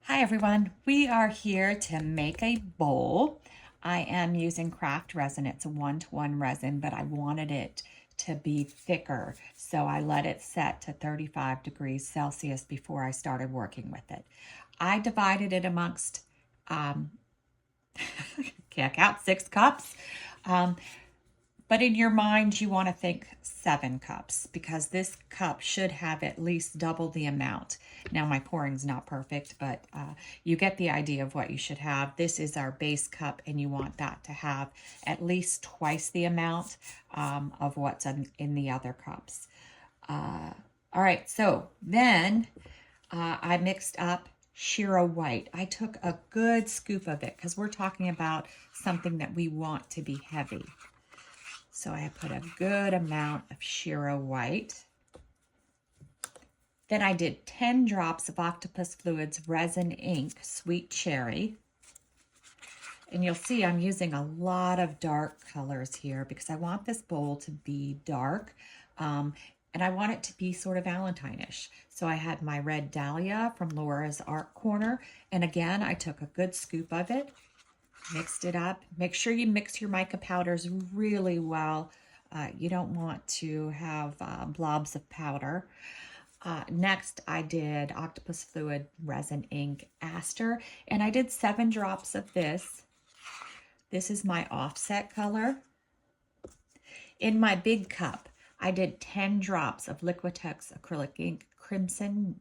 Hi everyone, we are here to make a bowl. I am using craft resin. It's a 1-to-1 resin, but I wanted it to be thicker, so I let it set to 35 degrees Celsius before I started working with it. I divided it amongst, um, can't count, 6 cups. Um, but in your mind, you want to think 7 cups because this cup should have at least double the amount. Now, my pouring's not perfect, but you get the idea of what you should have. This is our base cup, and you want that to have at least twice the amount of what's in the other cups. All right, so then I mixed up Shiro White. I took a good scoop of it because we're talking about something that we want to be heavy. So I put a good amount of Shiro White. Then I did 10 drops of Octopus Fluids Resin Ink Sweet Cherry. And you'll see I'm using a lot of dark colors here because I want this bowl to be dark. And I want it to be sort of Valentine-ish. So I had my red dahlia from Laura's Art Corner. And again, I took a good scoop of it, mixed it up. Make sure you mix your mica powders really well. You don't want to have blobs of powder. Next, I did Octopus Fluid Resin Ink Aster, and I did 7 drops of this. This is my offset color. In my big cup, I did 10 drops of Liquitex Acrylic Ink Crimson.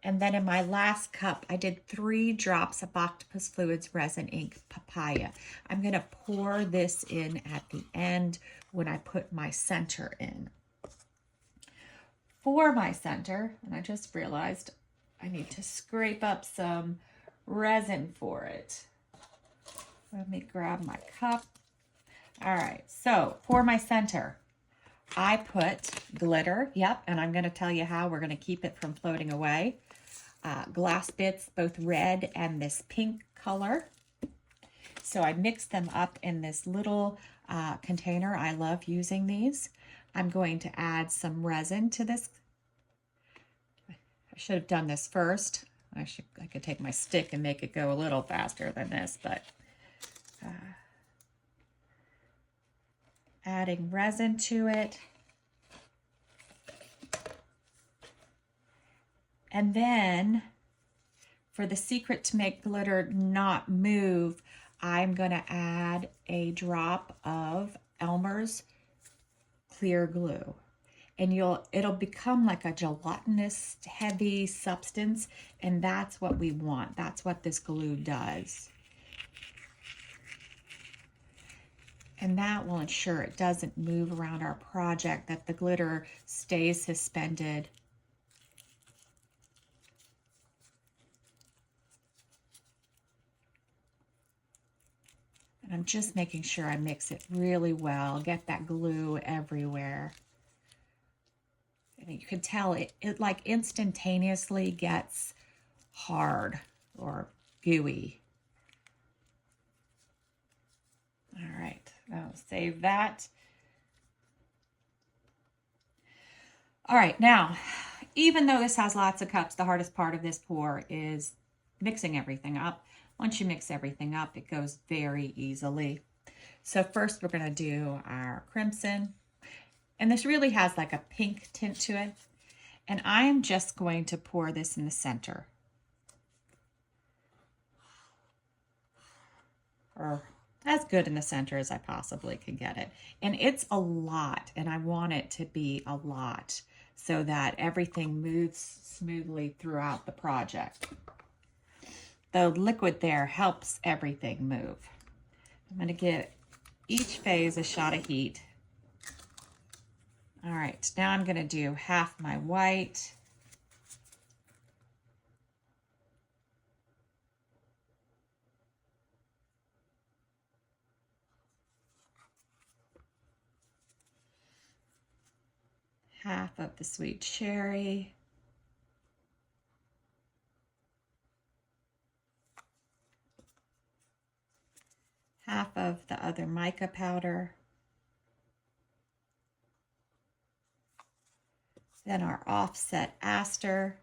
And then in my last cup, I did 3 drops of Octopus Fluids Resin Ink Papaya. I'm going to pour this in at the end when I put my center in. For my center, and I just realized I need to scrape up some resin for it. Let me grab my cup. All right, so for my center, I put glitter, yep, and I'm going to tell you how we're going to keep it from floating away. Glass bits, both red and this pink color. So I mixed them up in this little container. I love using these. I'm going to add some resin to this. I should have done this first. I could take my stick and make it go a little faster than this, but adding resin to it. And then for the secret to make glitter not move, I'm going to add a drop of Elmer's clear glue. And it'll become like a gelatinous heavy substance, and that's what we want. That's what this glue does. And that will ensure it doesn't move around our project, that the glitter stays suspended. And I'm just making sure I mix it really well, get that glue everywhere. And you can tell it like instantaneously gets hard or gooey. All right, I'll save that. All right, now, even though this has lots of cups, the hardest part of this pour is mixing everything up. Once you mix everything up, it goes very easily. So first we're gonna do our crimson. And this really has like a pink tint to it. And I am just going to pour this in the center. Or as good in the center as I possibly can get it. And it's a lot, and I want it to be a lot so that everything moves smoothly throughout the project. The liquid there helps everything move. I'm going to give each phase a shot of heat. All right, now I'm going to do half my white. Half of the sweet cherry. Half of the other mica powder. Then our offset aster.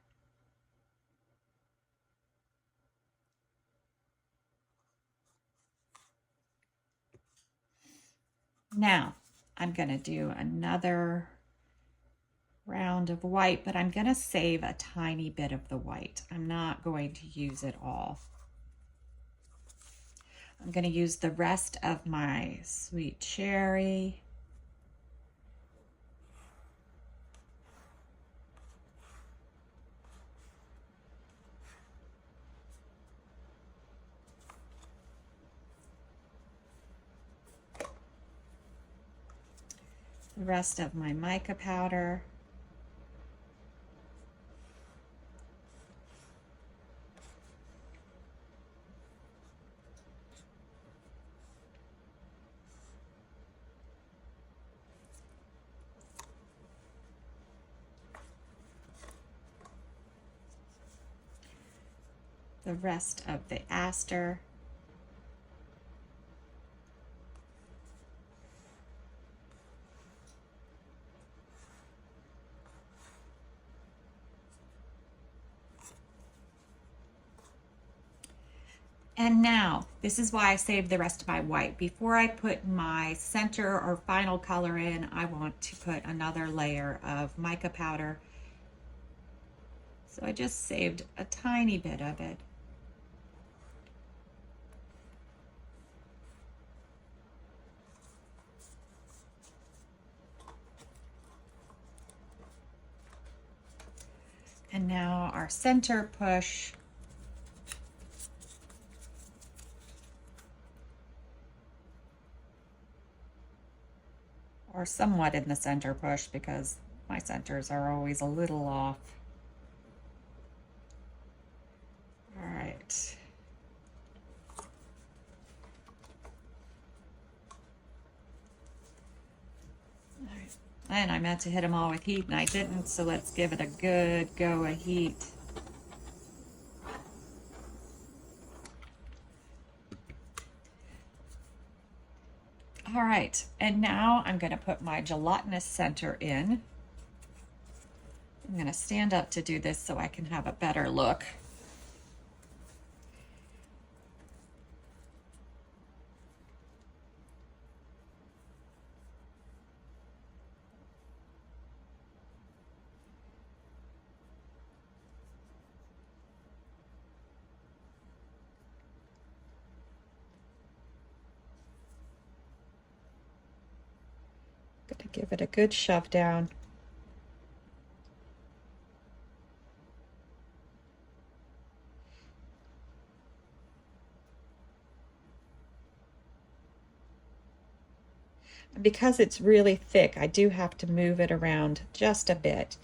Now, I'm going to do another round of white, but I'm going to save a tiny bit of the white. I'm not going to use it all. I'm going to use the rest of my sweet cherry. The rest of my mica powder. The rest of the aster. And now, this is why I saved the rest of my white. Before I put my center or final color in, I want to put another layer of mica powder. So I just saved a tiny bit of it. And now our center push. Or somewhat in the center push, because my centers are always a little off. All right. And I meant to hit them all with heat and I didn't, so let's give it a good go of heat. All right, and now I'm going to put my gelatinous center in. I'm going to stand up to do this so I can have a better look. Gonna give it a good shove down. Because it's really thick, I do have to move it around just a bit.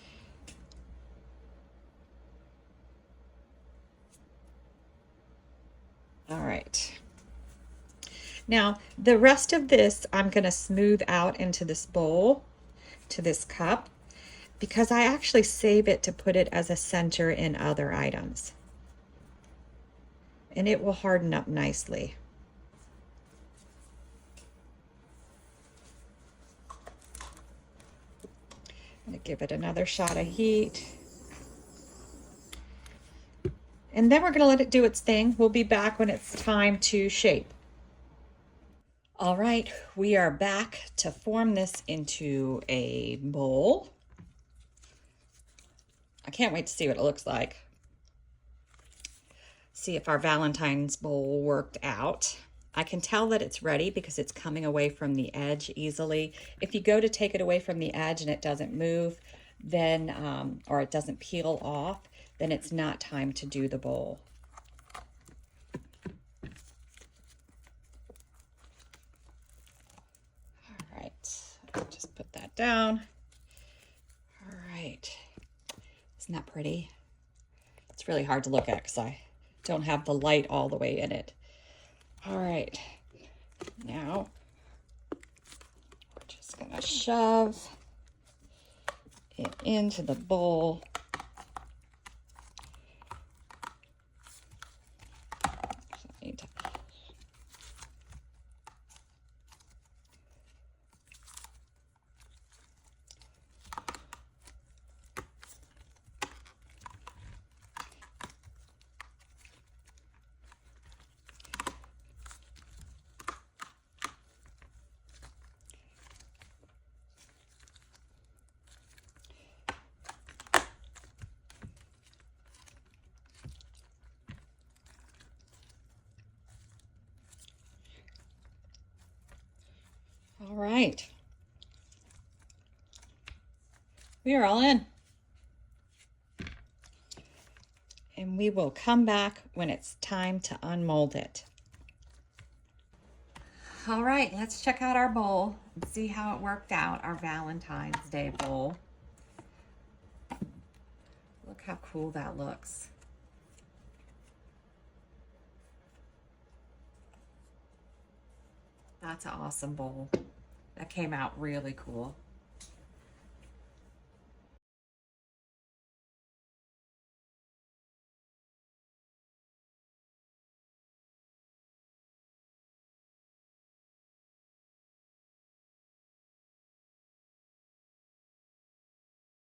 All right. Now, the rest of this I'm going to smooth out into this bowl, to this cup, because I actually save it to put it as a center in other items. And it will harden up nicely. I'm going to give it another shot of heat. And then we're going to let it do its thing. We'll be back when it's time to shape. All right, we are back to form this into a bowl. I can't wait to see what it looks like. See if our Valentine's bowl worked out. I can tell that it's ready because it's coming away from the edge easily. If you go to take it away from the edge and it doesn't move, then, or it doesn't peel off, then it's not time to do the bowl. All right, I'll just put that down. All right, isn't that pretty? It's really hard to look at because I don't have the light all the way in it. All right, now we're just gonna shove it into the bowl. right. We are all in. And we will come back when it's time to unmold it. All right, let's check out our bowl and see how it worked out, our Valentine's Day bowl. Look how cool that looks. That's an awesome bowl. That came out really cool.